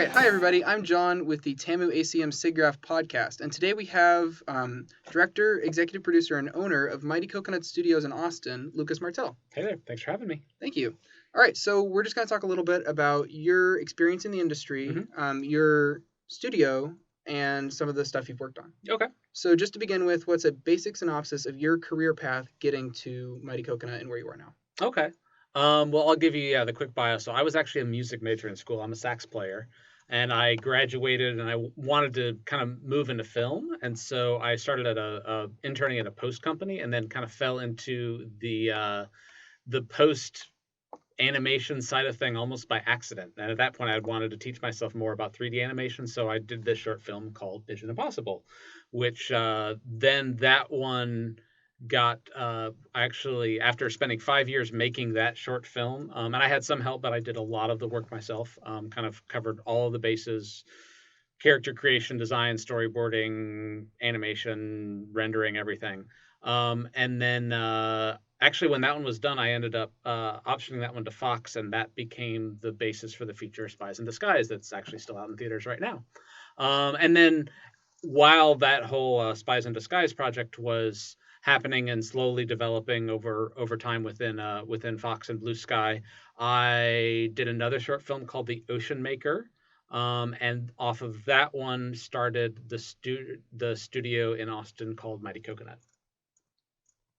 right, hi everybody. I'm John with the TAMU ACM SIGGRAPH podcast, and today we have director, executive producer, and owner of Mighty Coconut Studios in Austin, Lucas Martell. Hey there, thanks for having me. Thank you. All right, so we're just going to talk a little bit about your experience in the industry, your studio, and some of the stuff you've worked on. Okay. So just to begin with, what's a basic synopsis of your career path getting to Mighty Coconut and where you are now? Okay. Well, I'll give you the quick bio. So I was actually a music major in school. I'm a sax player, and I graduated, and I wanted to kind of move into film, and so I started at interning at a post company, and then kind of fell into the post animation side of thing almost by accident. And at that point, I wanted to teach myself more about 3D animation, so I did this short film called Vision Impossible, which then that one got actually, after spending 5 years making that short film, and I had some help, but I did a lot of the work myself, kind of covered all of the bases: character creation, design, storyboarding, animation, rendering, everything. And then actually, when that one was done, I ended up optioning that one to Fox, and that became the basis for the feature Spies in Disguise that's actually still out in theaters right now. And then while that whole Spies in Disguise project was happening and slowly developing over time within Fox and Blue Sky, I did another short film called The Ocean Maker, and off of that one started the studio in Austin called Mighty Coconut.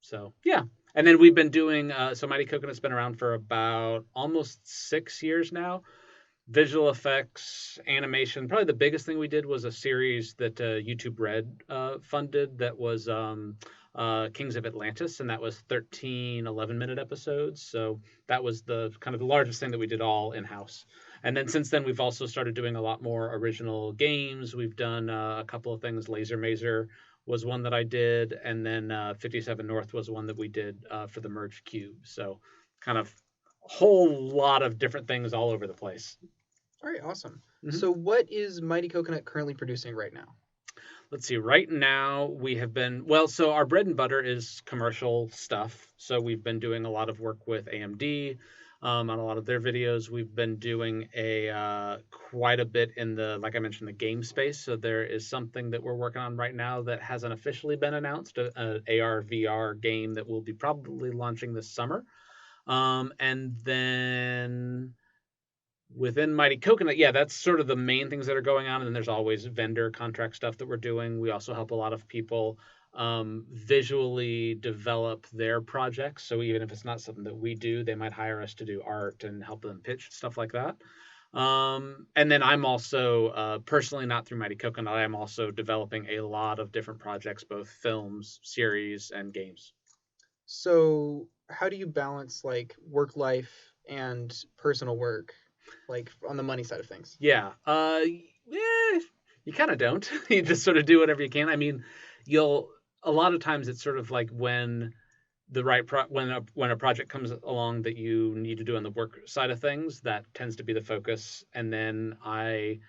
So yeah, and then we've been doing so Mighty Coconut's been around for about almost 6 years now. Visual effects, animation. Probably the biggest thing we did was a series that YouTube Red funded that was Kings of Atlantis, and that was 13 11-minute episodes. So that was the kind of the largest thing that we did all in-house. And then since then, we've also started doing a lot more original games. We've done a couple of things. Laser Mazer was one that I did, and then 57 North was one that we did for the Merged Cube. So kind of a whole lot of different things all over the place. All right, awesome. So what is Mighty Coconut currently producing right now? Let's see. Right now, we have been, so our bread and butter is commercial stuff. So we've been doing a lot of work with AMD on a lot of their videos. We've been doing quite a bit in the, like I mentioned, the game space. So there is something that we're working on right now that hasn't officially been announced, an AR VR game that will be probably launching this summer. And then within Mighty Coconut, that's sort of the main things that are going on. And then there's always vendor contract stuff that we're doing. We also help a lot of people visually develop their projects. So even if it's not something that we do, they might hire us to do art and help them pitch, stuff like that. And then I'm also, personally, not through Mighty Coconut, I'm also developing a lot of different projects, both films, series, and games. So how do you balance like work life and personal work, like on the money side of things? Yeah. You kind of don't. You just sort of do whatever you can. I mean, a lot of times it's sort of like when the right when a project comes along that you need to do on the work side of things, that tends to be the focus. And then I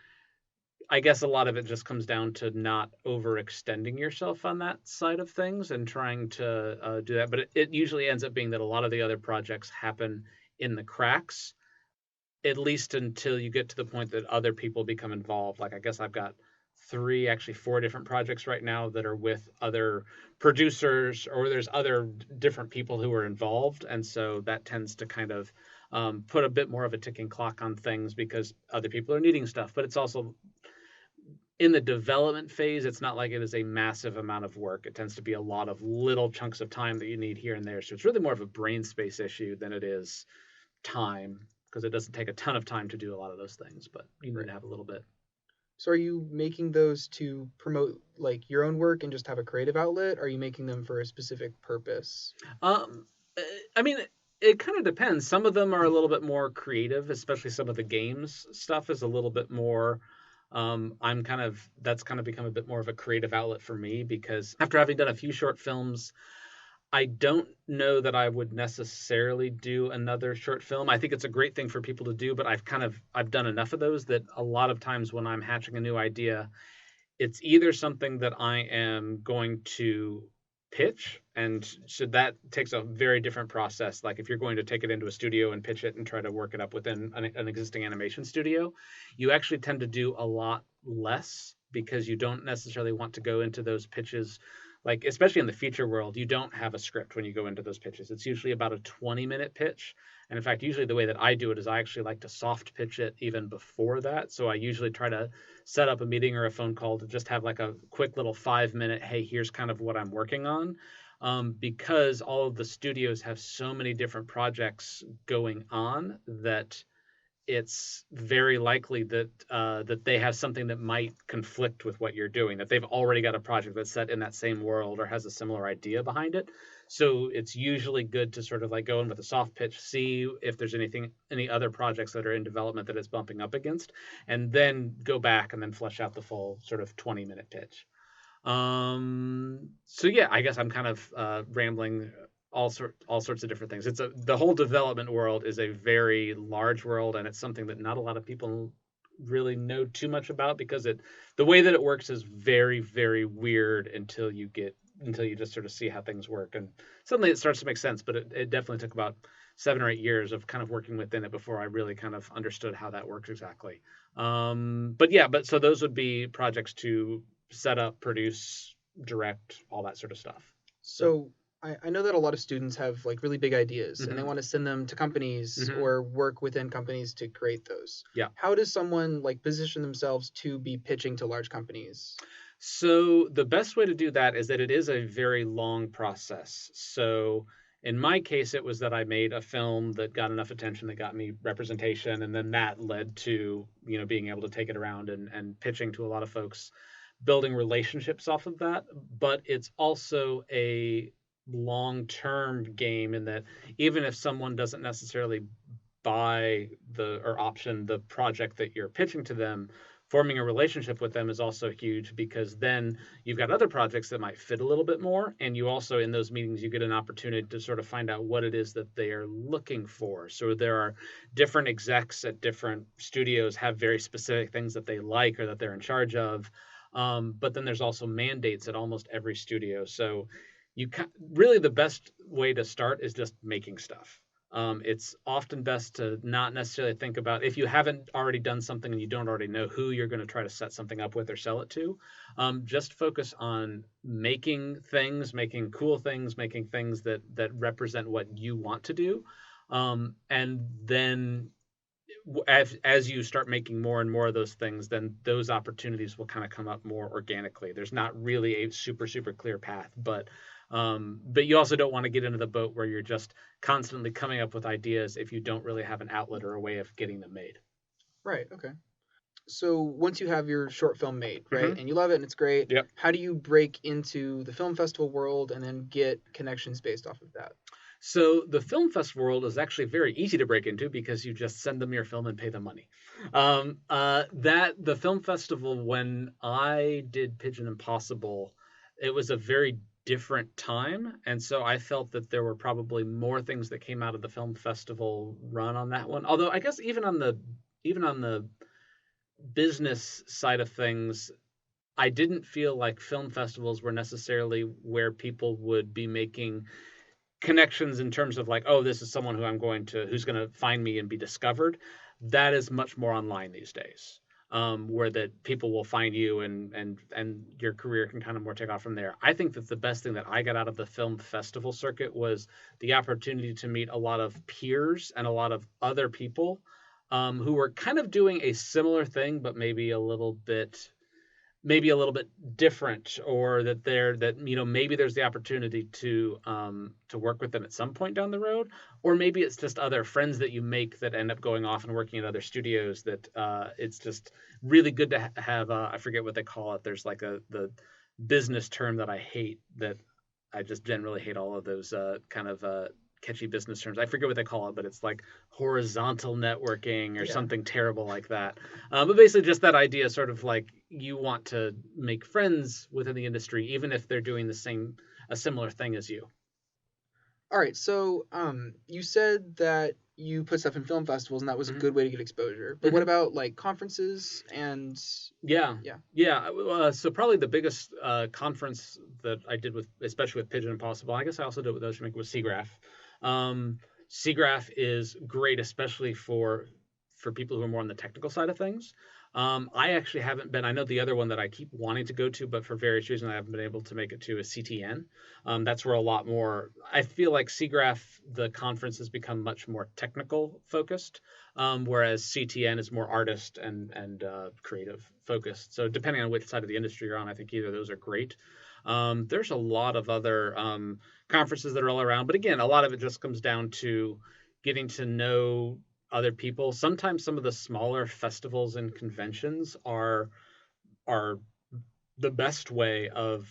guess a lot of it just comes down to not overextending yourself on that side of things and trying to do that. But it usually ends up being that a lot of the other projects happen in the cracks, at least until you get to the point that other people become involved. Like I guess I've got 4 different projects right now that are with other producers, or there's other different people who are involved. And so that tends to kind of put a bit more of a ticking clock on things because other people are needing stuff. But it's also in the development phase, it's not like it is a massive amount of work. It tends to be a lot of little chunks of time that you need here and there. So it's really more of a brain space issue than it is time, because it doesn't take a ton of time to do a lot of those things, but you need to have a little bit. So are you making those to promote like your own work and just have a creative outlet? Or are you making them for a specific purpose? I mean, it kind of depends. Some of them are a little bit more creative, especially some of the games stuff is a little bit more. That's kind of become a bit more of a creative outlet for me, because after having done a few short films, I don't know that I would necessarily do another short film. I think it's a great thing for people to do, but I've done enough of those that a lot of times when I'm hatching a new idea, it's either something that I am going to pitch, and so that takes a very different process. Like if you're going to take it into a studio and pitch it and try to work it up within an existing animation studio, you actually tend to do a lot less because you don't necessarily want to go into those pitches. Like especially in the feature world, you don't have a script when you go into those pitches. It's usually about a 20-minute pitch. And in fact, usually the way that I do it is I actually like to soft pitch it even before that. So I usually try to set up a meeting or a phone call to just have like a quick little 5-minute, hey, here's kind of what I'm working on. Because all of the studios have so many different projects going on that it's very likely that that they have something that might conflict with what you're doing, that they've already got a project that's set in that same world or has a similar idea behind it. So it's usually good to sort of like go in with a soft pitch, see if there's any other projects that are in development that it's bumping up against, and then go back and then flesh out the full sort of 20-minute pitch. So yeah, I guess I'm kind of rambling all sorts of different things. The whole development world is a very large world, and it's something that not a lot of people really know too much about because the way that it works is very, very weird until you just sort of see how things work, and suddenly it starts to make sense. But it definitely took about 7 or 8 years of kind of working within it before I really kind of understood how that works exactly. But so those would be projects to set up, produce, direct, all that sort of stuff. So I know that a lot of students have like really big ideas and they want to send them to companies or work within companies to create those. Yeah. How does someone like position themselves to be pitching to large companies? So the best way to do that is that it is a very long process. So in my case, it was that I made a film that got enough attention that got me representation, and then that led to being able to take it around and pitching to a lot of folks, building relationships off of that. But it's also a long-term game in that even if someone doesn't necessarily buy or option the project that you're pitching to them, forming a relationship with them is also huge, because then you've got other projects that might fit a little bit more, and you also, in those meetings, you get an opportunity to sort of find out what it is that they are looking for. So there are different execs at different studios have very specific things that they like or that they're in charge of, but then there's also mandates at almost every studio. So really the best way to start is just making stuff. It's often best to not necessarily think about, if you haven't already done something and you don't already know who you're going to try to set something up with or sell it to, just focus on making things, making cool things, making things that represent what you want to do. And then as you start making more and more of those things, then those opportunities will kind of come up more organically. There's not really a super, super clear path, but you also don't want to get into the boat where you're just constantly coming up with ideas if you don't really have an outlet or a way of getting them made. Right. Okay. So once you have your short film made, right, and you love it and it's great, Yep. How do you break into the film festival world and then get connections based off of that? So the film festival world is actually very easy to break into because you just send them your film and pay them money. The film festival, when I did Pigeon Impossible, it was a very different time, and so I felt that there were probably more things that came out of the film festival run on that one. Although I guess even on the business side of things, I didn't feel like film festivals were necessarily where people would be making connections in terms of like, oh, this is someone who's going to find me and be discovered. That is much more online these days, where that people will find you and your career can kind of more take off from there. I think that the best thing that I got out of the film festival circuit was the opportunity to meet a lot of peers and a lot of other people who were kind of doing a similar thing, but maybe a little bit different, or maybe there's the opportunity to work with them at some point down the road, or maybe it's just other friends that you make that end up going off and working at other studios that it's just really good to have. I forget what they call it. There's like the business term that I hate, that I just generally hate all of those kind of catchy business terms. I forget what they call it, but it's like horizontal networking or something terrible like that. But basically just that idea, sort of like you want to make friends within the industry, even if they're doing a similar thing as you. All right. So you said that you put stuff in film festivals, and that was a Mhm. good way to get exposure. But what Mhm. about like conferences and Yeah, yeah? yeah. So probably the biggest conference that I did with, especially with Pigeon Impossible, I guess I also did with Ocean Maker, was SIGGRAPH. SIGGRAPH is great, especially for people who are more on the technical side of things. I actually haven't been. I know the other one that I keep wanting to go to, but for various reasons I haven't been able to make it to is CTN. That's where a lot more. I feel like SIGGRAPH, the conference, has become much more technical focused, whereas CTN is more artist and creative focused. So depending on which side of the industry you're on, I think either of those are great. There's a lot of other conferences that are all around, but again, a lot of it just comes down to getting to know other people. Sometimes some of the smaller festivals and conventions are the best way of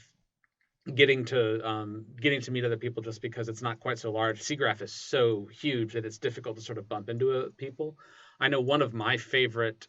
getting to meet other people, just because it's not quite so large. SIGGRAPH is so huge that it's difficult to sort of bump into people. I know one of my favorite,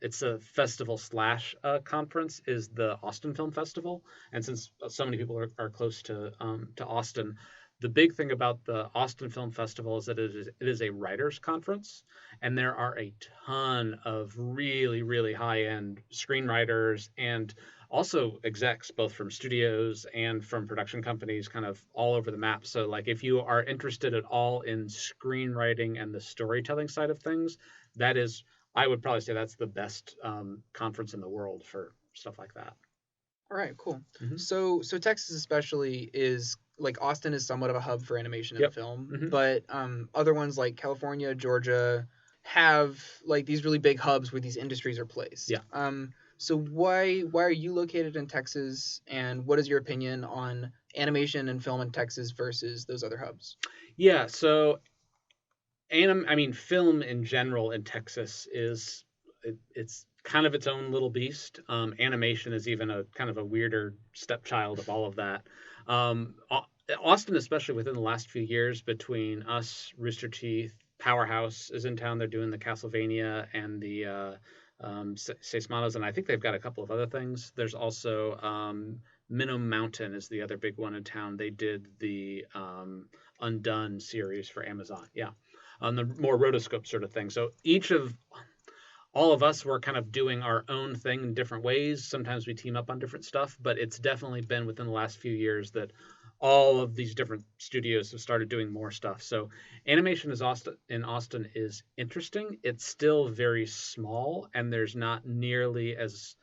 it's a festival slash conference, is the Austin Film Festival. And since so many people are close to Austin, the big thing about the Austin Film Festival is that it is a writers conference, and there are a ton of really, really high end screenwriters and also execs, both from studios and from production companies, kind of all over the map. So like if you are interested at all in screenwriting and the storytelling side of things, that is, I would probably say that's the best conference in the world for stuff like that. All right, cool. Mm-hmm. So Texas especially is like Austin is somewhat of a hub for animation and Yep. film, Mm-hmm. but other ones like California, Georgia have like these really big hubs where these industries are placed. Yeah. So why are you located in Texas, and what is your opinion on animation and film in Texas versus those other hubs? Yeah. So I mean, film in general in Texas it's kind of its own little beast. Animation is even a kind of a weirder stepchild of all of that. Austin, especially within the last few years, between us, Rooster Teeth, Powerhouse is in town. They're doing the Castlevania and the Seismanos, and I think they've got a couple of other things. There's also Minnow Mountain is the other big one in town. They did the Undone series for Amazon. Yeah, on the more rotoscope sort of thing. So each of all of us were kind of doing our own thing in different ways. Sometimes we team up on different stuff, but it's definitely been within the last few years that all of these different studios have started doing more stuff. So animation in Austin is interesting. It's still very small, and there's not nearly as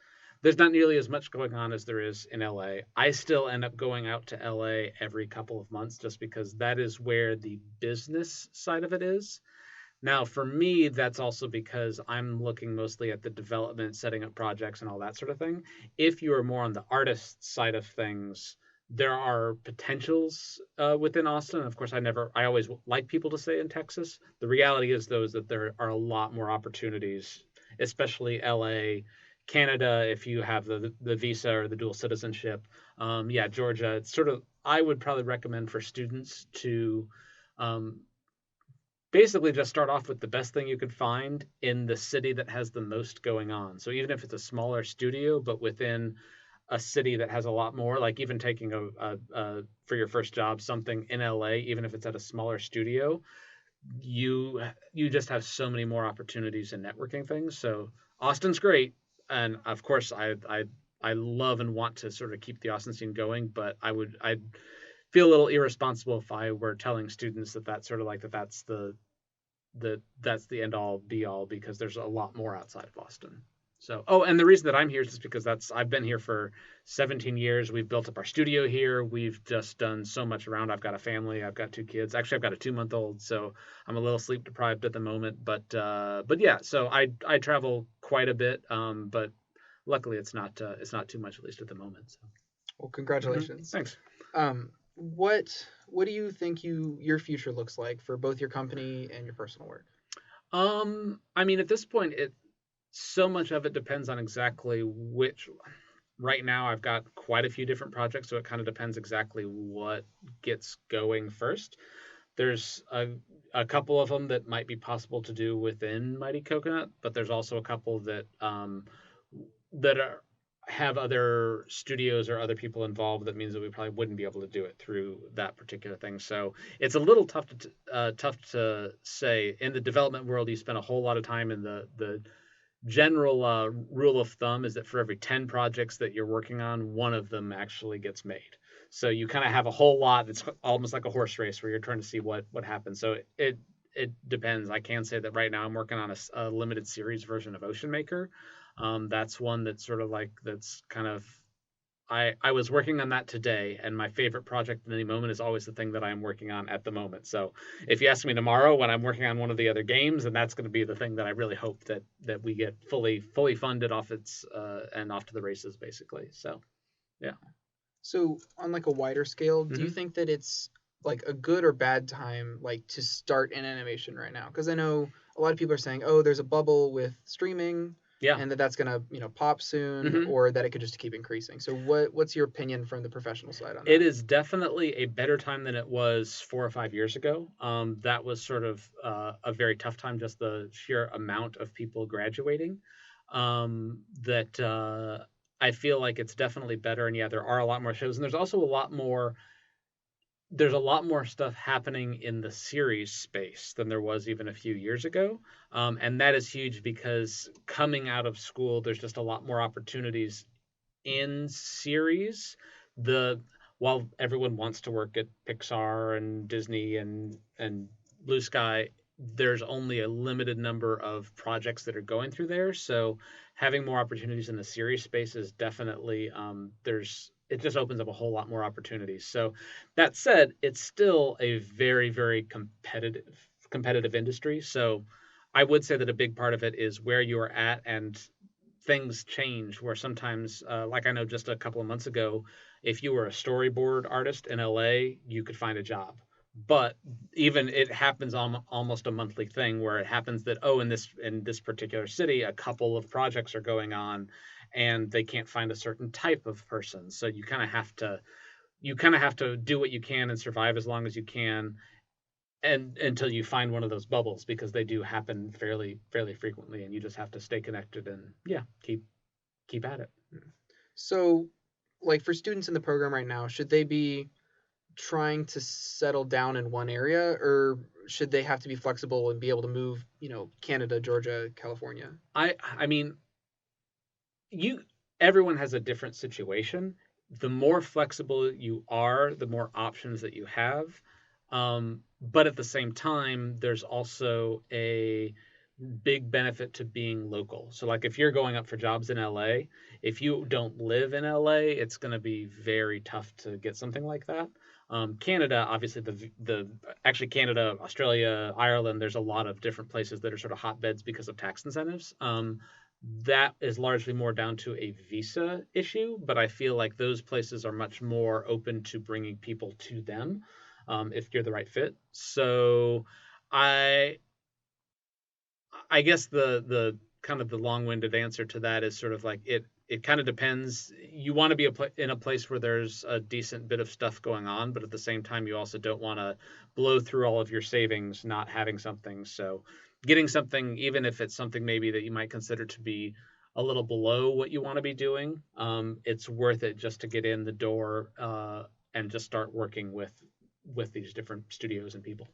much going on as there is in LA. I still end up going out to LA every couple of months just because that is where the business side of it is. Now, for me, that's also because I'm looking mostly at the development, setting up projects, and all that sort of thing. If you are more on the artist side of things, there are potentials within Austin. Of course, I always like people to stay in Texas. The reality is, though, is that there are a lot more opportunities, especially LA, Canada, if you have the visa or the dual citizenship. Yeah, Georgia. It's sort of, I would probably recommend for students to um, basically just start off with the best thing you could find in the city that has the most going on. So even if it's a smaller studio, but within a city that has a lot more, like even taking a for your first job something in LA, even if it's at a smaller studio, you just have so many more opportunities and networking things. So Austin's great, and of course I love and want to sort of keep the Austin scene going, but I'd feel a little irresponsible if I were telling students that that's sort of like that's the end all be all, because there's a lot more outside of Austin. So, oh, and the reason that I'm here is just because I've been here for 17 years. We've built up our studio here. We've just done so much around. I've got a family. I've got two kids. Actually, I've got a 2-month old, so I'm a little sleep deprived at the moment. But yeah, so I travel quite a bit. But luckily it's not too much, at least at the moment. So. Well, congratulations. Thanks. What do you think your future looks like for both your company and your personal work? I mean, at this point, so much of it depends on exactly which. Right now, I've got quite a few different projects, so it kind of depends exactly what gets going first. There's a couple of them that might be possible to do within Mighty Coconut, but there's also a couple that are have other studios or other people involved, that means that we probably wouldn't be able to do it through that particular thing. So it's a little tough to say. In the development world, you spend a whole lot of time in the general rule of thumb is that for every 10 projects that you're working on, one of them actually gets made. So you kind of have a whole lot. It's almost like a horse race where you're trying to see what happens. So it depends. I can say that right now I'm working on a limited series version of Ocean Maker. That's one that's sort of like that's kind of I was working on that today, and my favorite project in the moment is always the thing that I'm working on at the moment. So if you ask me tomorrow when I'm working on one of the other games, then that's going to be the thing that I really hope that we get fully funded off its and off to the races, basically. So yeah. So on like a wider scale, do you Mhm. think that it's like a good or bad time like to start an animation right now? Because I know a lot of people are saying, oh, there's a bubble with streaming, Yeah. and that's gonna pop soon, Mhm. or that it could just keep increasing. So what's your opinion from the professional side on It that? is definitely a better time than it was 4 or 5 years ago. That was sort of a very tough time, just the sheer amount of people graduating. That I feel like it's definitely better. And yeah, there are a lot more shows, and there's also a lot more. There's a lot more stuff happening in the series space than there was even a few years ago, and that is huge because coming out of school, there's just a lot more opportunities in series. The While everyone wants to work at Pixar and Disney and Blue Sky, there's only a limited number of projects that are going through there. So having more opportunities in the series space is definitely there's it just opens up a whole lot more opportunities. So that said, it's still a very competitive industry. So I would say that a big part of it is where you are at, and things change where sometimes like I know just a couple of months ago, if you were a storyboard artist in LA, you could find a job. But even it happens almost a monthly thing where it happens that, oh, in this particular city a couple of projects are going on and they can't find a certain type of person, so you kind of have to do what you can and survive as long as you can, and until you find one of those bubbles, because they do happen fairly frequently, and you just have to stay connected and yeah, keep at it. So like for students in the program right now, should they be trying to settle down in one area, or should they have to be flexible and be able to move, Canada, Georgia, California? I mean, you everyone has a different situation. The more flexible you are, the more options that you have. But at the same time, there's also a big benefit to being local. So, like, if you're going up for jobs in LA, if you don't live in LA, it's going to be very tough to get something like that. Canada, obviously, the actually Canada, Australia, Ireland, there's a lot of different places that are sort of hotbeds because of tax incentives. That is largely more down to a visa issue, but I feel like those places are much more open to bringing people to them, if you're the right fit. So I I guess the kind of the long-winded answer to that is sort of like it kind of depends. You want to be in a place where there's a decent bit of stuff going on, but at the same time, you also don't want to blow through all of your savings not having something. So getting something, even if it's something maybe that you might consider to be a little below what you want to be doing, it's worth it just to get in the door and just start working with these different studios and people.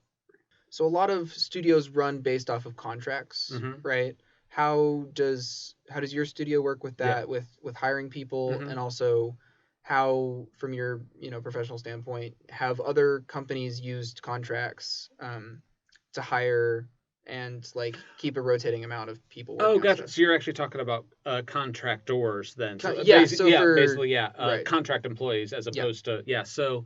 So a lot of studios run based off of contracts, Hmm. right? How does your studio work with Yeah. that, with hiring people, Hmm. and also how, from your professional standpoint, have other companies used contracts to hire and like keep a rotating amount of people Oh, working on gotcha. stuff? So you're actually talking about contractors then. So Yeah, so for basically, yeah, right. contract employees as Yep. opposed to yeah. So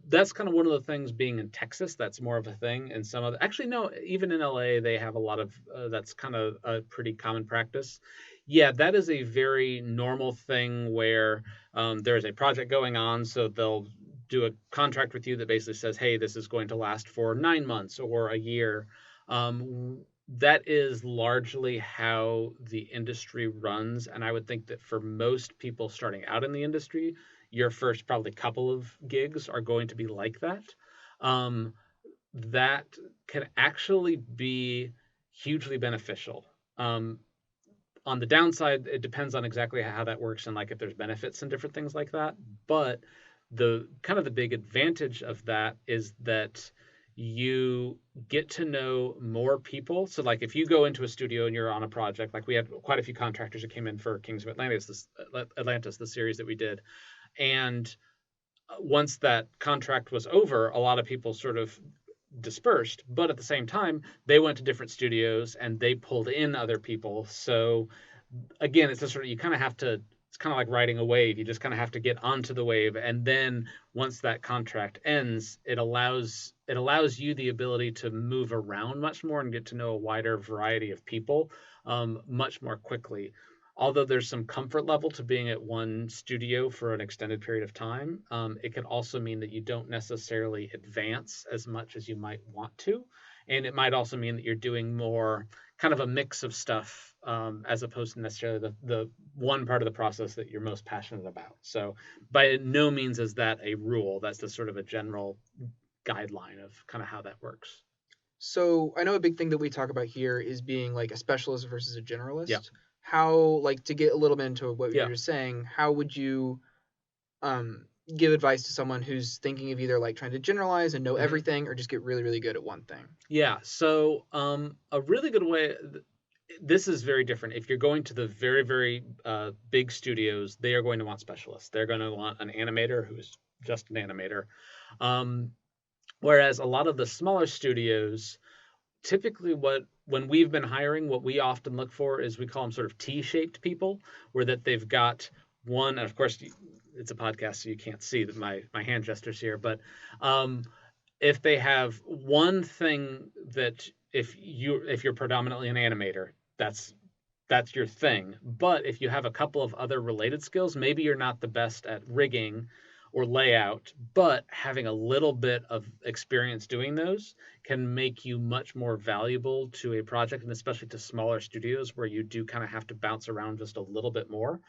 that's kind of one of the things being in Texas. That's more of a thing, and some other actually no, even in LA they have a lot of that's kind of a pretty common practice. Yeah, that is a very normal thing where there is a project going on, so they'll do a contract with you that basically says, hey, this is going to last for 9 months or a year. That is largely how the industry runs. And I would think that for most people starting out in the industry, your first probably couple of gigs are going to be like that. Um, that can actually be hugely beneficial. Um, On the downside, it depends on exactly how that works and like if there's benefits and different things like that. But the kind of the big advantage of that is that you get to know more people. So like if you go into a studio and you're on a project, like we had quite a few contractors that came in for Kings of Atlantis, the series that we did. And once that contract was over, a lot of people sort of dispersed, but at the same time, they went to different studios and they pulled in other people. So again, it's just sort of you kind of have to. It's kind of like riding a wave. You just kind of have to get onto the wave, and then once that contract ends, it allows you the ability to move around much more and get to know a wider variety of people much more quickly. Although there's some comfort level to being at one studio for an extended period of time, it can also mean that you don't necessarily advance as much as you might want to. And it might also mean that you're doing more kind of a mix of stuff as opposed to necessarily the one part of the process that you're most passionate about. So by no means is that a rule. That's just sort of a general guideline of kind of how that works. So I know a big thing that we talk about here is being like a specialist versus a generalist. Yeah. How, like, to get a little bit into what Yeah. you're saying, how would you give advice to someone who's thinking of either like trying to generalize and know Mhm. everything or just get really, really good at one thing? Yeah. So a really good way. This is very different. If you're going to the very, very big studios, they are going to want specialists. They're going to want an animator who is just an animator. Um, Whereas a lot of the smaller studios, typically when we've been hiring, what we often look for is we call them sort of T-shaped people, where that they've got one, and of course it's a podcast, so you can't see that my hand gestures here, but if they have one thing that if you're predominantly an animator, that's your thing. But if you have a couple of other related skills, maybe you're not the best at rigging or layout, but having a little bit of experience doing those can make you much more valuable to a project, and especially to smaller studios where you do kind of have to bounce around just a little bit more.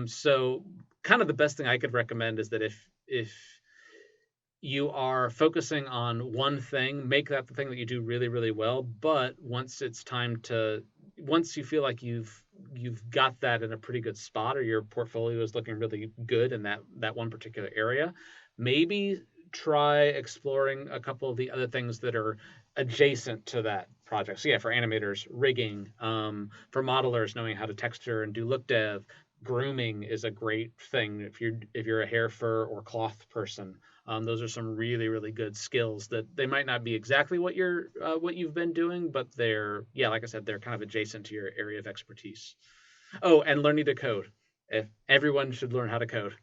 So kind of the best thing I could recommend is that if you are focusing on one thing, make that the thing that you do really, really well. But once you feel like you've got that in a pretty good spot, or your portfolio is looking really good in that one particular area, maybe try exploring a couple of the other things that are adjacent to that project. So yeah, for animators, rigging, for modelers, knowing how to texture and do look dev. Grooming is a great thing if you're a hair, fur, or cloth person. Those are some really, really good skills that they might not be exactly what you've been doing, but they're, yeah, like I said, they're kind of adjacent to your area of expertise. Oh, and learning to code. If everyone should learn how to code.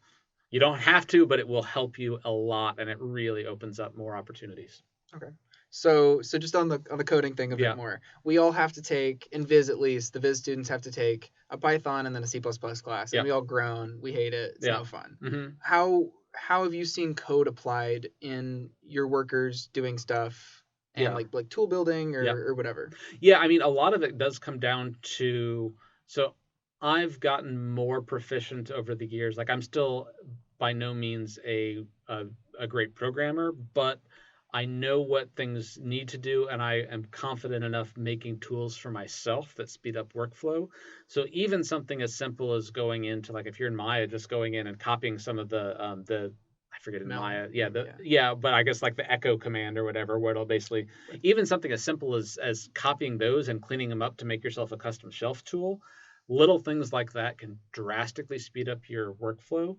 You don't have to, but it will help you a lot, and it really opens up more opportunities. Okay. So just on the coding thing a Yeah. bit more. We all have to take, in Viz at least, the Viz students have to take a Python and then a C++ class. Yeah. And we all groan. We hate it. It's Yeah. no fun. Mm-hmm. How have you seen code applied in your workers doing stuff and Yeah. like tool building Yeah. or whatever? Yeah, I mean, a lot of it does come down to, so I've gotten more proficient over the years. Like I'm still by no means a great programmer, but I know what things need to do, and I am confident enough making tools for myself that speed up workflow. So even something as simple as going into, like, if you're in Maya, just going in and copying some of the I forget in Mel. Maya, yeah, but I guess like the echo command or whatever, where it'll basically, even something as simple as copying those and cleaning them up to make yourself a custom shelf tool. Little things like that can drastically speed up your workflow.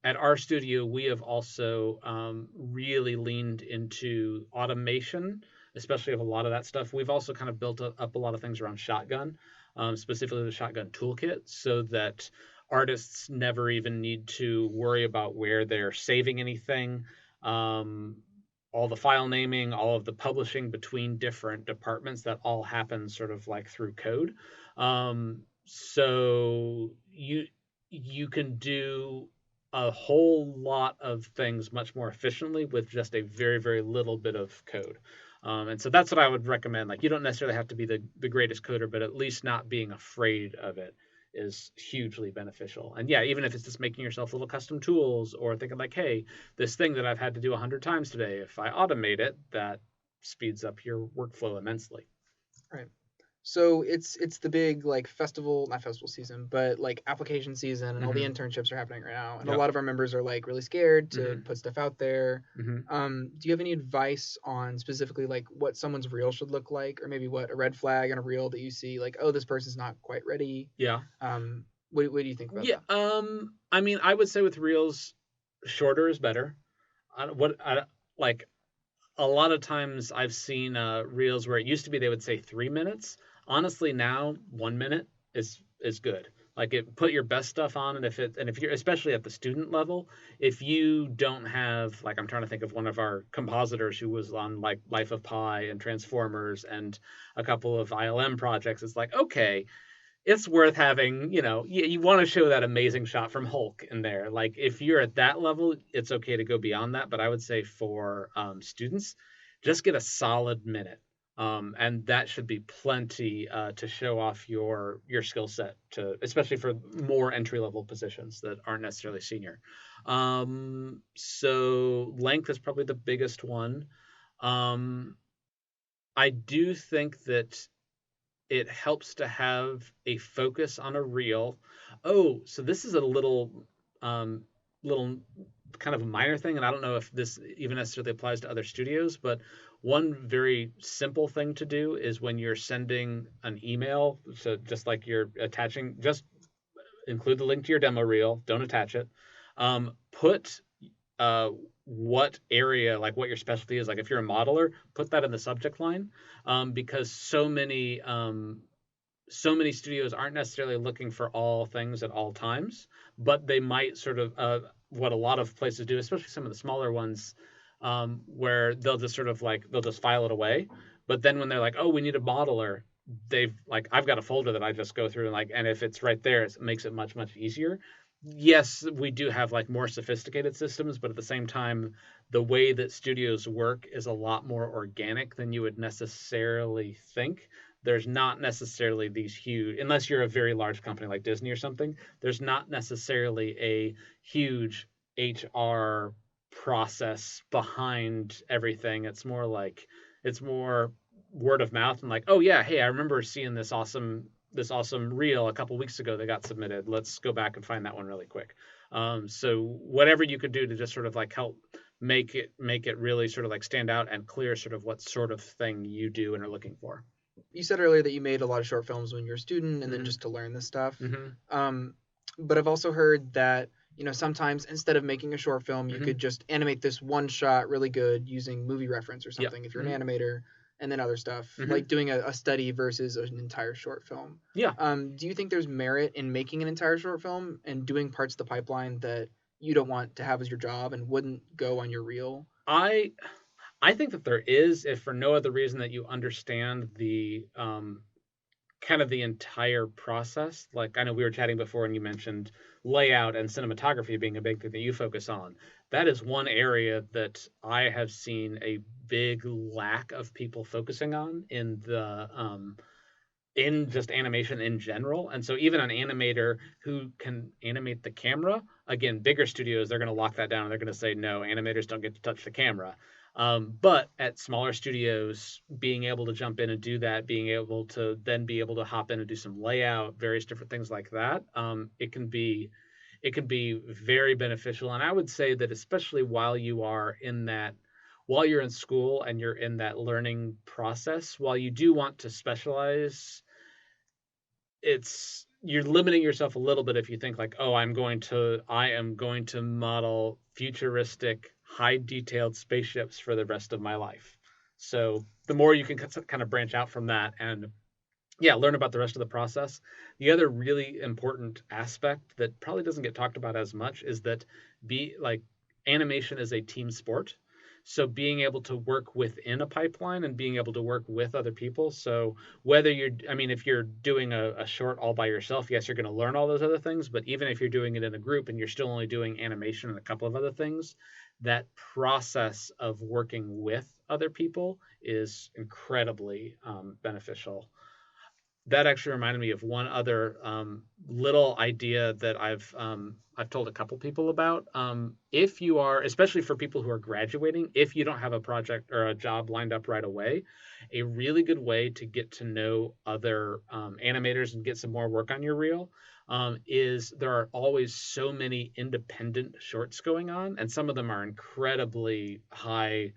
At our studio, we have also really leaned into automation, especially of a lot of that stuff. We've also kind of built up a lot of things around Shotgun, specifically the Shotgun toolkit, so that artists never even need to worry about where they're saving anything. All the file naming, all of the publishing between different departments, that all happens sort of like through code. So you can do a whole lot of things much more efficiently with just a very, very little bit of code. And so that's what I would recommend. Like, you don't necessarily have to be the greatest coder, but at least not being afraid of it is hugely beneficial. And yeah, even if it's just making yourself little custom tools, or thinking like, hey, this thing that I've had to do 100 times today, if I automate it, that speeds up your workflow immensely. Right. So it's the big like festival, not festival season, but like application season, and all the Mm-hmm. internships are happening right now. And a Yep. lot of our members are like really scared to Mm-hmm. put stuff out there. Mm-hmm. Do you have any advice on specifically like what someone's reel should look like, or maybe what a red flag on a reel that you see like, oh, this person's not quite ready? Yeah. What do you think about Yeah. that? I mean, I would say with reels, shorter is better. Like a lot of times I've seen reels where it used to be they would say 3 minutes. Honestly, now 1 minute is good. Like it, put your best stuff on, and if you're especially at the student level, if you don't have like I'm trying to think of one of our compositors who was on like Life of Pi and Transformers and a couple of ILM projects, it's like okay, it's worth having, you want to show that amazing shot from Hulk in there. Like if you're at that level, it's okay to go beyond that. But I would say for students, just get a solid minute. And that should be plenty to show off your skill set to, especially for more entry level positions that aren't necessarily senior. So length is probably the biggest one. Um, I do think that it helps to have a focus on a reel. Oh, so this is a um, little kind of a minor thing, and I don't know if this even necessarily applies to other studios, but one very simple thing to do is when you're sending an email, so just like you're attaching, just include the link to your demo reel, don't attach it. Put what area, like what your specialty is. Like if you're a modeler, put that in the subject line, because so many studios aren't necessarily looking for all things at all times, but they might sort of what a lot of places do, especially some of the smaller ones, where they'll just sort of like they'll just file it away. But then when they're like, oh, we need a modeler, they've like I've got a folder that I just go through and like, and if it's right there, it makes it much easier. Yes, we do have like more sophisticated systems, but at the same time, the way that studios work is a lot more organic than you would necessarily think. There's not necessarily these huge, unless you're a very large company like Disney or something, there's not necessarily a huge HR process behind everything. It's more word of mouth and like, oh yeah, hey, I remember seeing this awesome reel a couple weeks ago that got submitted. Let's go back and find that one really quick. So whatever you could do to just sort of like help make it really sort of like stand out and clear sort of what sort of thing you do and are looking for. You said earlier that you made a lot of short films when you were a student, and then Mm-hmm. just to learn this stuff. Mm-hmm. Um, but I've also heard that sometimes instead of making a short film, you Mm-hmm. could just animate this one shot really good using movie reference or Yep. something if you're Mm-hmm. an animator, and then other stuff Mm-hmm. like doing a study versus an entire short film. Yeah. Do you think there's merit in making an entire short film and doing parts of the pipeline that you don't want to have as your job and wouldn't go on your reel? I I think that there is, if for no other reason that you understand the kind of the entire process. Like I know we were chatting before, and you mentioned layout and cinematography being a big thing that you focus on. That is one area that I have seen a big lack of people focusing on in just animation in general. And so even an animator who can animate the camera, again, bigger studios, they're going to lock that down and they're going to say, no, animators don't get to touch the camera. But at smaller studios, being able to jump in and do that, being able to then be able to hop in and do some layout, various different things like that, it can be very beneficial. And I would say that especially while you're in school and you're in that learning process, while you do want to specialize, you're limiting yourself a little bit if you think like, oh, I am going to model futuristic, high detailed spaceships for the rest of my life. So the more you can kind of branch out from that and yeah, learn about the rest of the process. The other really important aspect that probably doesn't get talked about as much is that be like animation is a team sport. So being able to work within a pipeline and being able to work with other people. So if you're doing a short all by yourself, yes, you're going to learn all those other things. But even if you're doing it in a group and you're still only doing animation and a couple of other things, that process of working with other people is incredibly beneficial. that actually reminded me of one other little idea that I've told a couple people about. If you are, especially for people who are graduating, if you don't have a project or a job lined up right away, a really good way to get to know other animators and get some more work on your reel is there are always so many independent shorts going on, and some of them are incredibly high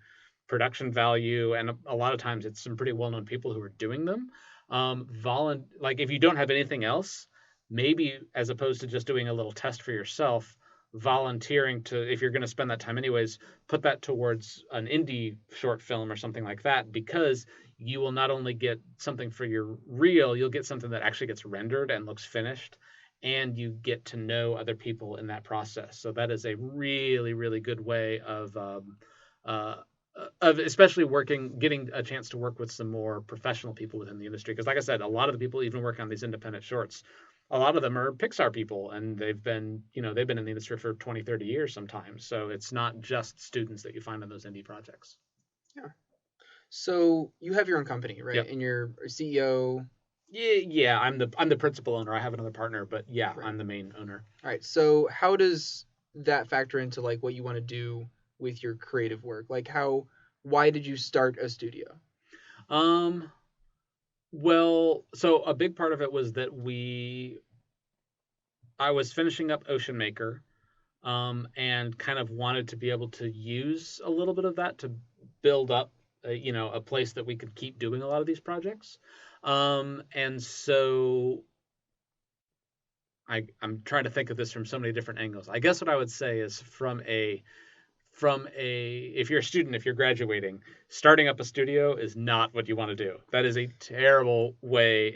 production value, and a lot of times it's some pretty well-known people who are doing them. Like if you don't have anything else, maybe as opposed to just doing a little test for yourself, volunteering to, if you're going to spend that time anyways, put that towards an indie short film or something like that, because you will not only get something for your reel, you'll get something that actually gets rendered and looks finished, and you get to know other people in that process. So that is a really, really good way uh, of especially getting a chance to work with some more professional people within the industry. Because, like I said, a lot of the people even working on these independent shorts, a lot of them are Pixar people, and they've been in the industry for 20, 30 years sometimes. So it's not just students that you find on those indie projects. Yeah. So you have your own company, right? Yep. And you're a CEO. Yeah. I'm the principal owner. I have another partner, but yeah, Right. I'm the main owner. All right. So how does that factor into like what you want to do with your creative work? Like why did you start a studio? Um. Well, so a big part of it was that I was finishing up Ocean Maker, and kind of wanted to be able to use a little bit of that to build up, a place that we could keep doing a lot of these projects. And so I'm trying to think of this from so many different angles. I guess what I would say is if you're a student, if you're graduating, starting up a studio is not what you want to do. That is a terrible way.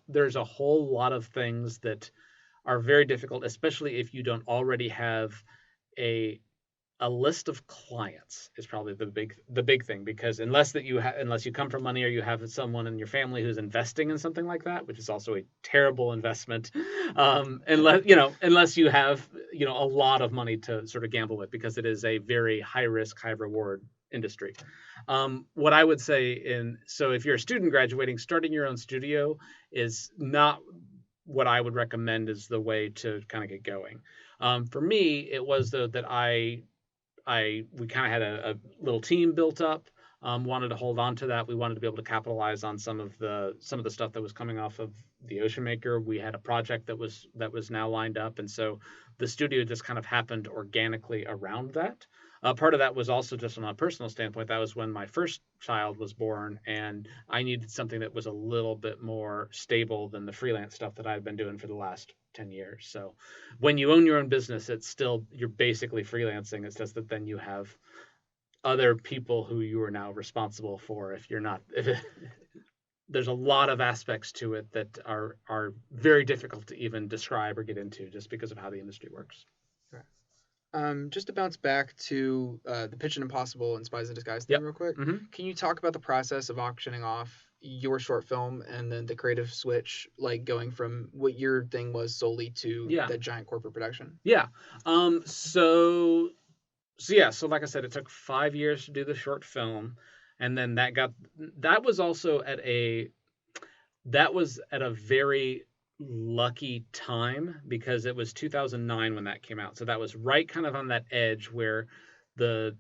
There's a whole lot of things that are very difficult, especially if you don't already have a a list of clients is probably the big thing, because unless you come from money or you have someone in your family who's investing in something like that, which is also a terrible investment, unless you have a lot of money to sort of gamble with, because it is a very high risk, high reward industry. What I would say so if you're a student graduating, starting your own studio is not what I would recommend as the way to kind of get going. For me, it was though that we kind of had a little team built up. Wanted to hold on to that. We wanted to be able to capitalize on some of the stuff that was coming off of the Ocean Maker. We had a project that was now lined up, and so the studio just kind of happened organically around that. Part of that was also just from a personal standpoint. That was when my first child was born, and I needed something that was a little bit more stable than the freelance stuff that I've been doing for the last 10 years. So when you own your own business, you're basically freelancing. It's just that then you have other people who you are now responsible for. If you're not, there's a lot of aspects to it that are very difficult to even describe or get into, just because of how the industry works. Just to bounce back to the Pitch Impossible and Spies in Disguise thing Yep. real quick. Mm-hmm. Can you talk about the process of auctioning off your short film and then the creative switch, like going from what your thing was solely to that giant corporate production? Yeah. So like I said, it took 5 years to do the short film, and then that was also at a very lucky time, because it was 2009 when that came out. So that was right kind of on that edge where the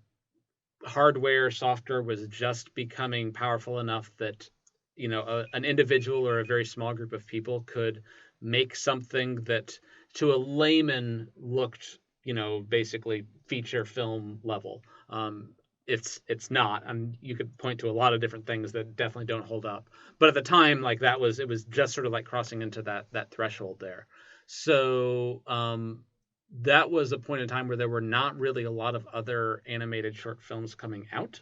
hardware software was just becoming powerful enough that an individual or a very small group of people could make something that to a layman looked basically feature film level. It's not, and you could point to a lot of different things that definitely don't hold up, but at the time, like, it was just sort of like crossing into that threshold there. So that was a point in time where there were not really a lot of other animated short films coming out.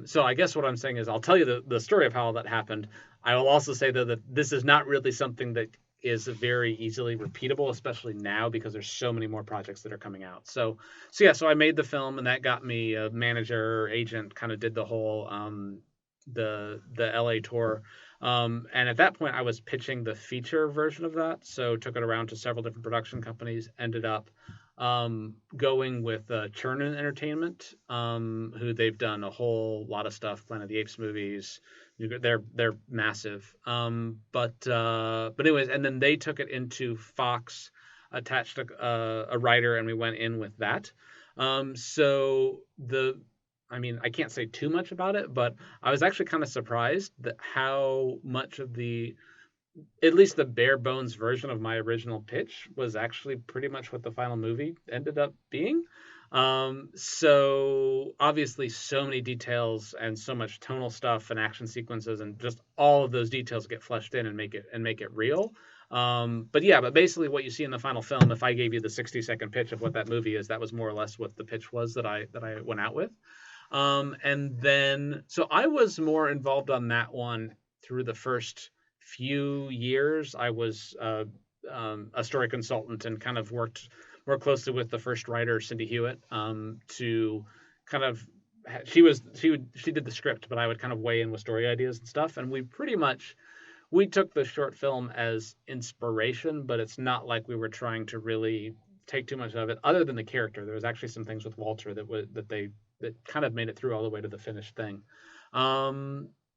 So I guess what I'm saying is, I'll tell you the story of how all that happened. I will also say, though, that this is not really something that is very easily repeatable, especially now, because there's so many more projects that are coming out. So I made the film, and that got me a manager, agent, kind of did the whole the LA tour. And at that point, I was pitching the feature version of that, so took it around to several different production companies. Ended up going with Chernin Entertainment, who they've done a whole lot of stuff, Planet of the Apes movies, They're massive. But anyways, and then they took it into Fox, attached a writer, and we went in with that. So I mean, I can't say too much about it, but I was actually kind of surprised that how much of at least the bare bones version of my original pitch was actually pretty much what the final movie ended up being. So obviously so many details and so much tonal stuff and action sequences and just all of those details get fleshed in and make it real. But basically what you see in the final film, if I gave you the 60-second pitch of what that movie is, that was more or less what the pitch was that I went out with. And then so I was more involved on that one through the first few years. I was a story consultant and kind of worked more closely with the first writer, Cindy Hewitt, to kind of she did the script, but I would kind of weigh in with story ideas and stuff. And we took the short film as inspiration, but it's not like we were trying to really take too much of it, other than the character. There was actually some things with Walter that kind of made it through all the way to the finished thing.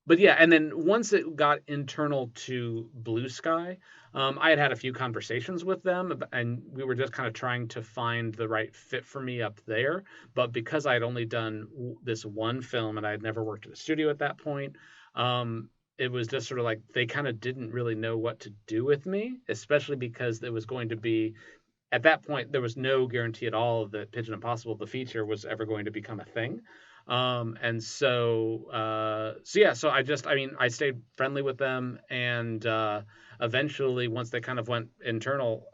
But yeah, and then once it got internal to Blue Sky, I had a few conversations with them, and we were just kind of trying to find the right fit for me up there. But because I had only done this one film and I had never worked at a studio at that point, it was just sort of like they kind of didn't really know what to do with me, especially because it was going to be, at that point, there was no guarantee at all that Pigeon Impossible, the feature, was ever going to become a thing. And so I stayed friendly with them, and eventually, once they kind of went internal,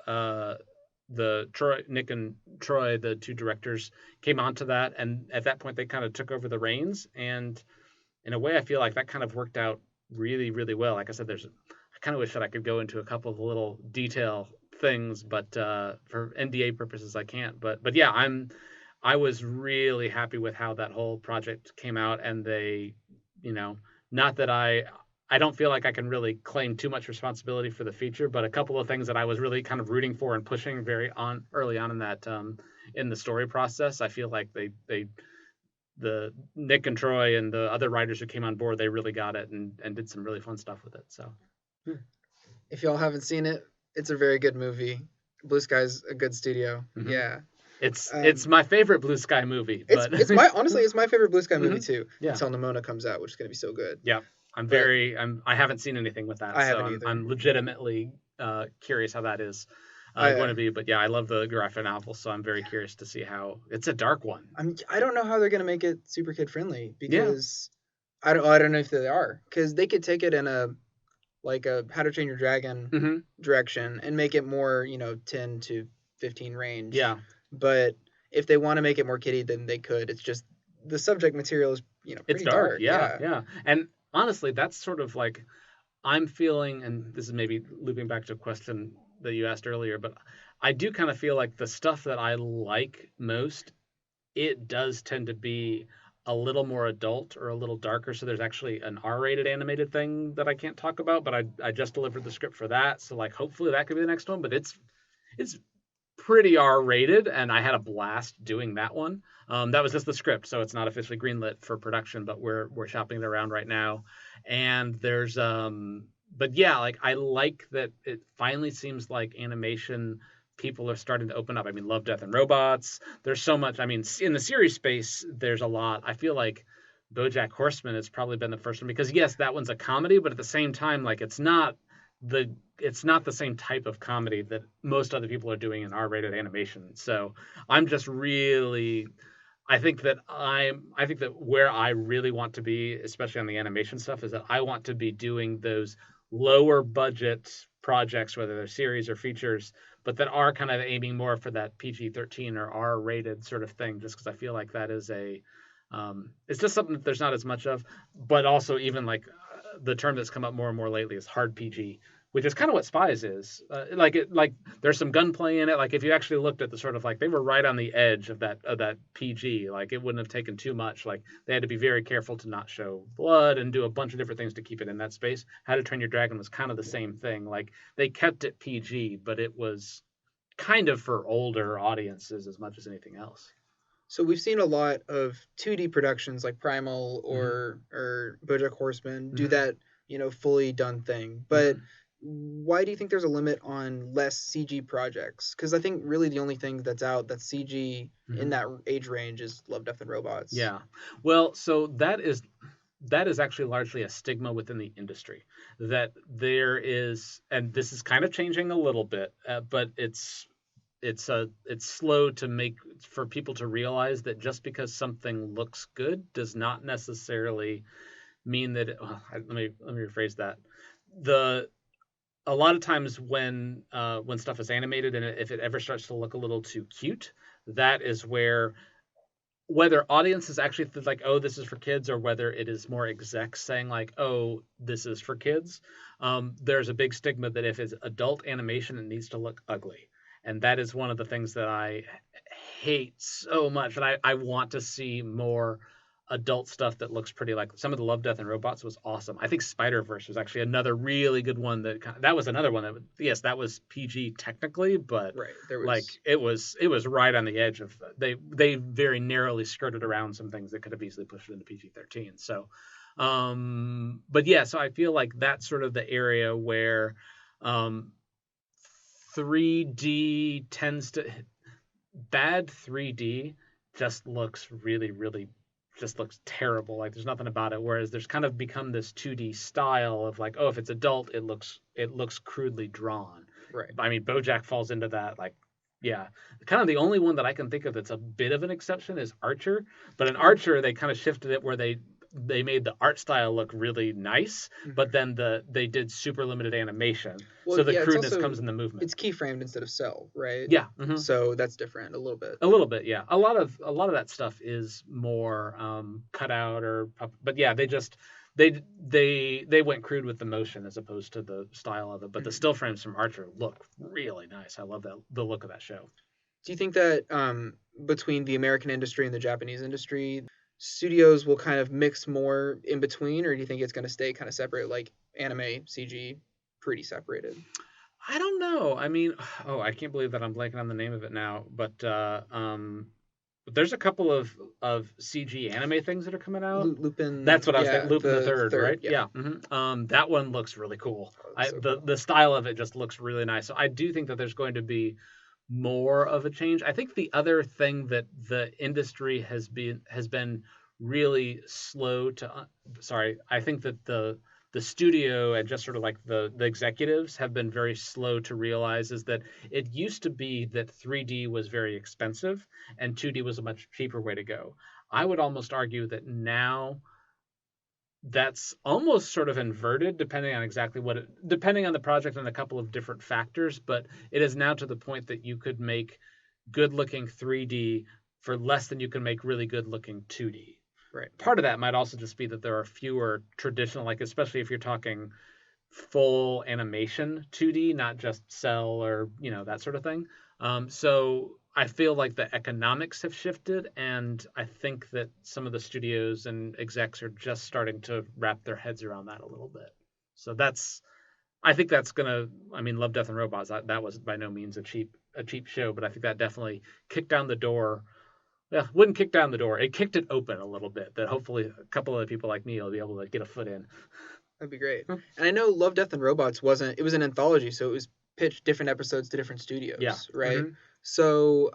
Nick and Troy, the two directors, came onto that, and at that point, they kind of took over the reins, and in a way, I feel like that kind of worked out really, really well. Like I said, I kind of wish that I could go into a couple of the little detail things, but for NDA purposes, I can't. But yeah, I was really happy with how that whole project came out, and they, not that I don't feel like I can really claim too much responsibility for the feature, but a couple of things that I was really kind of rooting for and pushing early on in that in the story process, I feel like the Nick and Troy and the other writers who came on board, they really got it and did some really fun stuff with it. So if y'all haven't seen it, it's a very good movie. Blue Sky's a good studio. Mm-hmm. Yeah. It's my favorite Blue Sky movie. But it's my favorite Blue Sky movie too. Yeah. Until Nimona comes out, which is gonna be so good. Yeah. I haven't seen anything with that. I haven't either. I'm legitimately curious how that is going to be. But yeah, I love the graphic novel, so I'm very curious to see how. It's a dark one. I don't know how they're gonna make it super kid friendly, because I don't know if they are, because they could take it in a How to Train Your Dragon direction and make it more 10 to 15 range. Yeah. But if they want to make it more kiddie, then they could. It's just the subject material is pretty it's dark. Yeah. And honestly, that's sort of like I'm feeling, and this is maybe looping back to a question that you asked earlier, but I do kind of feel like the stuff that I like most, it does tend to be a little more adult or a little darker. So there's actually an R-rated animated thing that I can't talk about, but I just delivered the script for that. So hopefully that could be the next one, but it's pretty R-rated, and I had a blast doing that one. That was just the script, so it's not officially greenlit for production, but we're shopping it around right now. And there's but yeah, I like that it finally seems like animation people are starting to open up. I mean, Love, Death, and Robots. There's so much. I mean, in the series space, there's a lot. I feel like BoJack Horseman has probably been the first one, because yes, that one's a comedy, but at the same time, it's not the same type of comedy that most other people are doing in R-rated animation. So I'm just really, I think that where I really want to be, especially on the animation stuff, is that I want to be doing those lower budget projects, whether they're series or features, but that are kind of aiming more for that PG-13 or R-rated sort of thing, just because I feel like that is it's just something that there's not as much of. But also, even the term that's come up more and more lately is hard PG, which is kind of what Spies is. There's some gunplay in it. If you actually looked at the sort of they were right on the edge of that PG. It wouldn't have taken too much. They had to be very careful to not show blood and do a bunch of different things to keep it in that space. How to Train Your Dragon was kind of the same thing. They kept it PG, but it was kind of for older audiences as much as anything else. So we've seen a lot of 2D productions like Primal Mm-hmm. or BoJack Horseman do Mm-hmm. that, fully done thing. But Mm-hmm. why do you think there's a limit on less CG projects? Because I think really the only thing that's out that's CG in Mm-hmm. that age range is Love, Death, and Robots. Yeah. Well, so that is actually largely a stigma within the industry, that there is, and this is kind of changing a little bit, but it's slow to make for people to realize that just because something looks good does not necessarily mean that let me rephrase that. The A lot of times when stuff is animated, and if it ever starts to look a little too cute, that is where, whether audiences actually think like, oh, this is for kids, or whether it is more execs saying like, oh, this is for kids, there's a big stigma that if it's adult animation, it needs to look ugly. And that is one of the things that I hate so much. And I want to see more adult stuff that looks pretty. Like some of the Love, Death, and Robots was awesome. I think Spider-Verse was actually another really good one. That was another one that, yes, that was PG technically, but Right. There like was. it was right on the edge of, they very narrowly skirted around some things that could have easily pushed it into PG-13. So but yeah, so I feel like that's sort of the area where um 3D tends to, bad 3D just looks really, really, just looks terrible. Like there's nothing about it. Whereas there's kind of become this 2D style of like, oh, if it's adult, it looks crudely drawn. Right. I mean, BoJack falls into that. Like, yeah, kind of the only one that I can think of that's a bit of an exception is Archer. But in Okay. Archer, they kind of shifted it where they made the art style look really nice, but Mhm. then they did super limited animation, Well, so the yeah, it's crudeness also comes in the movement. it's keyframed instead of cell, right? Yeah. So that's different a little bit. A little bit, yeah. A lot of that stuff is more cut out but yeah, they went crude with the motion as opposed to the style of it. But the Mhm. still frames from Archer look really nice. I love the look of that show. Do you think that between the American industry and the Japanese industry, studios will kind of mix more in between, or do you think it's going to stay kind of separate, like anime, CG, pretty separated? I don't know. I mean, oh, I can't believe that I'm blanking on the name of it now. But there's a couple of CG anime things that are coming out. Lupin, That's what I was thinking. yeah, Lupin the the Third, third, right? yeah. Yeah. That one looks really cool. Oh, that's so cool. The style of it just looks really nice. So I do think that there's going to be more of a change. I think the other thing that the industry has been really slow to. Sorry, I think that the studio and just sort of like the executives have been very slow to realize is that it used to be that 3D was very expensive and 2D was a much cheaper way to go. I would almost argue that now that's almost sort of inverted depending on depending on the project and a couple of different factors, but it is now to the point that you could make good looking 3D for less than you can make really good looking 2D. Right. Part of that might also just be that there are fewer traditional, like especially if you're talking full animation 2D, not just cell or that sort of thing. So I feel like the economics have shifted, and I think that some of the studios and execs are just starting to wrap their heads around that a little bit. So I think that's gonna. I mean, Love, Death, and Robots. That was by no means a cheap show, but I think that definitely kicked down the door. Yeah, wouldn't kick down the door. It kicked it open a little bit. That hopefully a couple of people like me will be able to get a foot in. That'd be great. And I know Love, Death, and Robots wasn't. It was an anthology, so it was pitched different episodes to different Yeah. studios, right? So,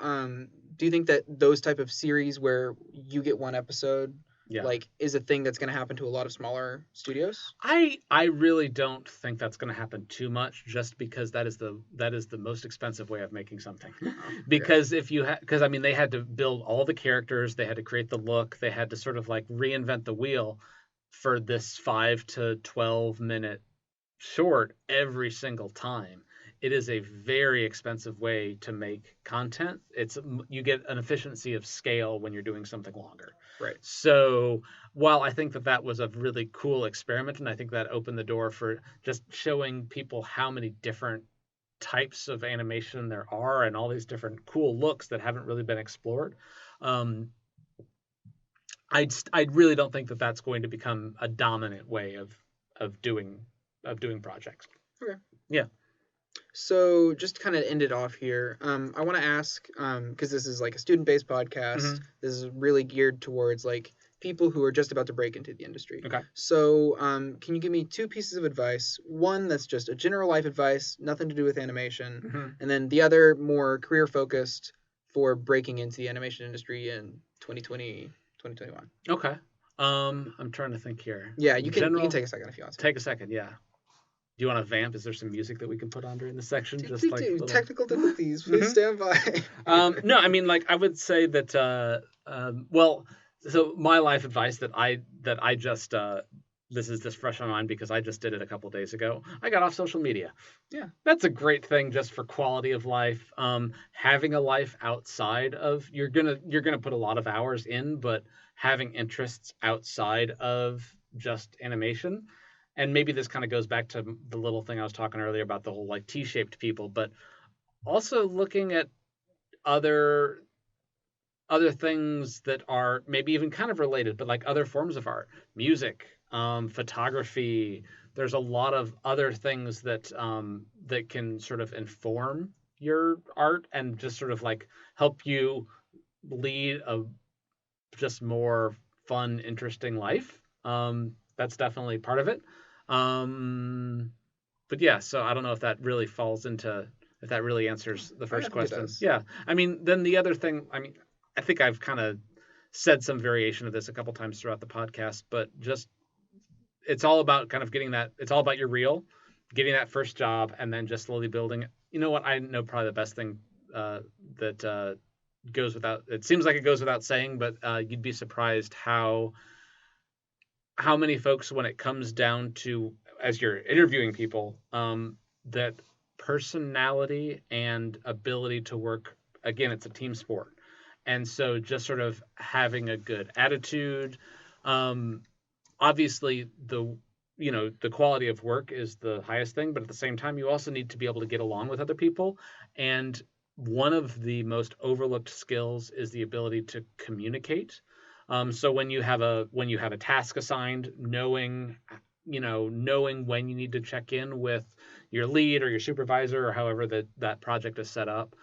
do you think that those type of series where you get one episode, Yeah. like, is a thing that's going to happen to a lot of smaller studios? I really don't think that's going to happen too much, just because that is the most expensive way of making something. Oh, Because if you because I mean they had to build all the characters, they had to create the look, they had to sort of like reinvent the wheel for this 5 to 12 minute short every single time. It is a very expensive way to make content. You get an efficiency of scale when you're doing something longer. right. So while I think that was a really cool experiment, and I think that opened the door for just showing people how many different types of animation there are and all these different cool looks that haven't really been explored, um, I really don't think that that's going to become a dominant way of doing projects. Okay. Yeah. So just to kind of end it off here, I want to ask, because this is like a student-based podcast, Mhm. this is really geared towards like people who are just about to break into the industry. Okay. So, can you give me two pieces of advice? One that's just a general life advice, nothing to do with animation, Mhm. and then the other more career-focused for breaking into the animation industry in 2020, 2021. Okay. I'm trying to think here. Yeah, you can General. take a second if you want to. Take a second. Yeah. Do you want to vamp? Is there some music that we can put on during this section? Do, Just do, like do. little... Technical difficulties, please Mhm. stand by. No, I mean, like I would say that. Well, so my life advice that I just this is just fresh on mind because I just did it a couple days ago. I got off social media. Yeah. That's a great thing just for quality of life. Having a life outside of you're gonna put a lot of hours in, but having interests outside of just animation. And maybe this kind of goes back to the little thing I was talking earlier about the whole like T-shaped people, but also looking at other things that are maybe even kind of related, but like other forms of art, music, photography. There's a lot of other things that that can sort of inform your art and just sort of like help you lead a just more fun, interesting life. That's definitely part of it. But yeah, so I don't know if that really falls into if that really answers the I first think it question. does. Yeah, I mean, then the other thing, I mean, I think I've kind of said some variation of this a couple times throughout the podcast, but just it's all about kind of getting that. It's all about your reel, getting that first job, and then just slowly building it. You know what? I know probably the best thing that goes without. It seems like it goes without saying, but you'd be surprised how many folks, when it comes down to as you're interviewing people, that personality and ability to work, again, it's a team sport. And so just sort of having a good attitude, obviously the quality of work is the highest thing, but at the same time you also need to be able to get along with other people. And one of the most overlooked skills is the ability to communicate. So when you have a task assigned, knowing when you need to check in with your lead or your supervisor or however that project is set up,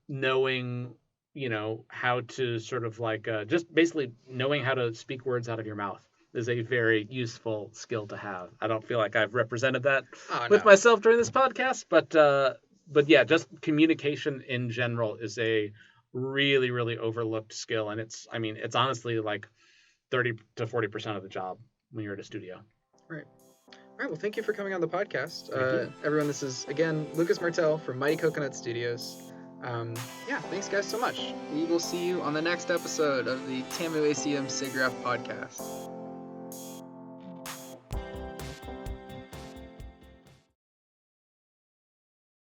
knowing how to sort of like just basically knowing how to speak words out of your mouth is a very useful skill to have. I don't feel like I've represented that with myself during this podcast, but yeah, just communication in general is a really, really overlooked skill, and it's honestly like 30 to 40% of the job when you're at a studio. Right. All right. Well, thank you for coming on the podcast. Thank you. Everyone, this is, again, Lucas Martell from Mighty Coconut Studios. Yeah, thanks, guys, so much. We will see you on the next episode of the TAMU ACM SIGGRAPH podcast.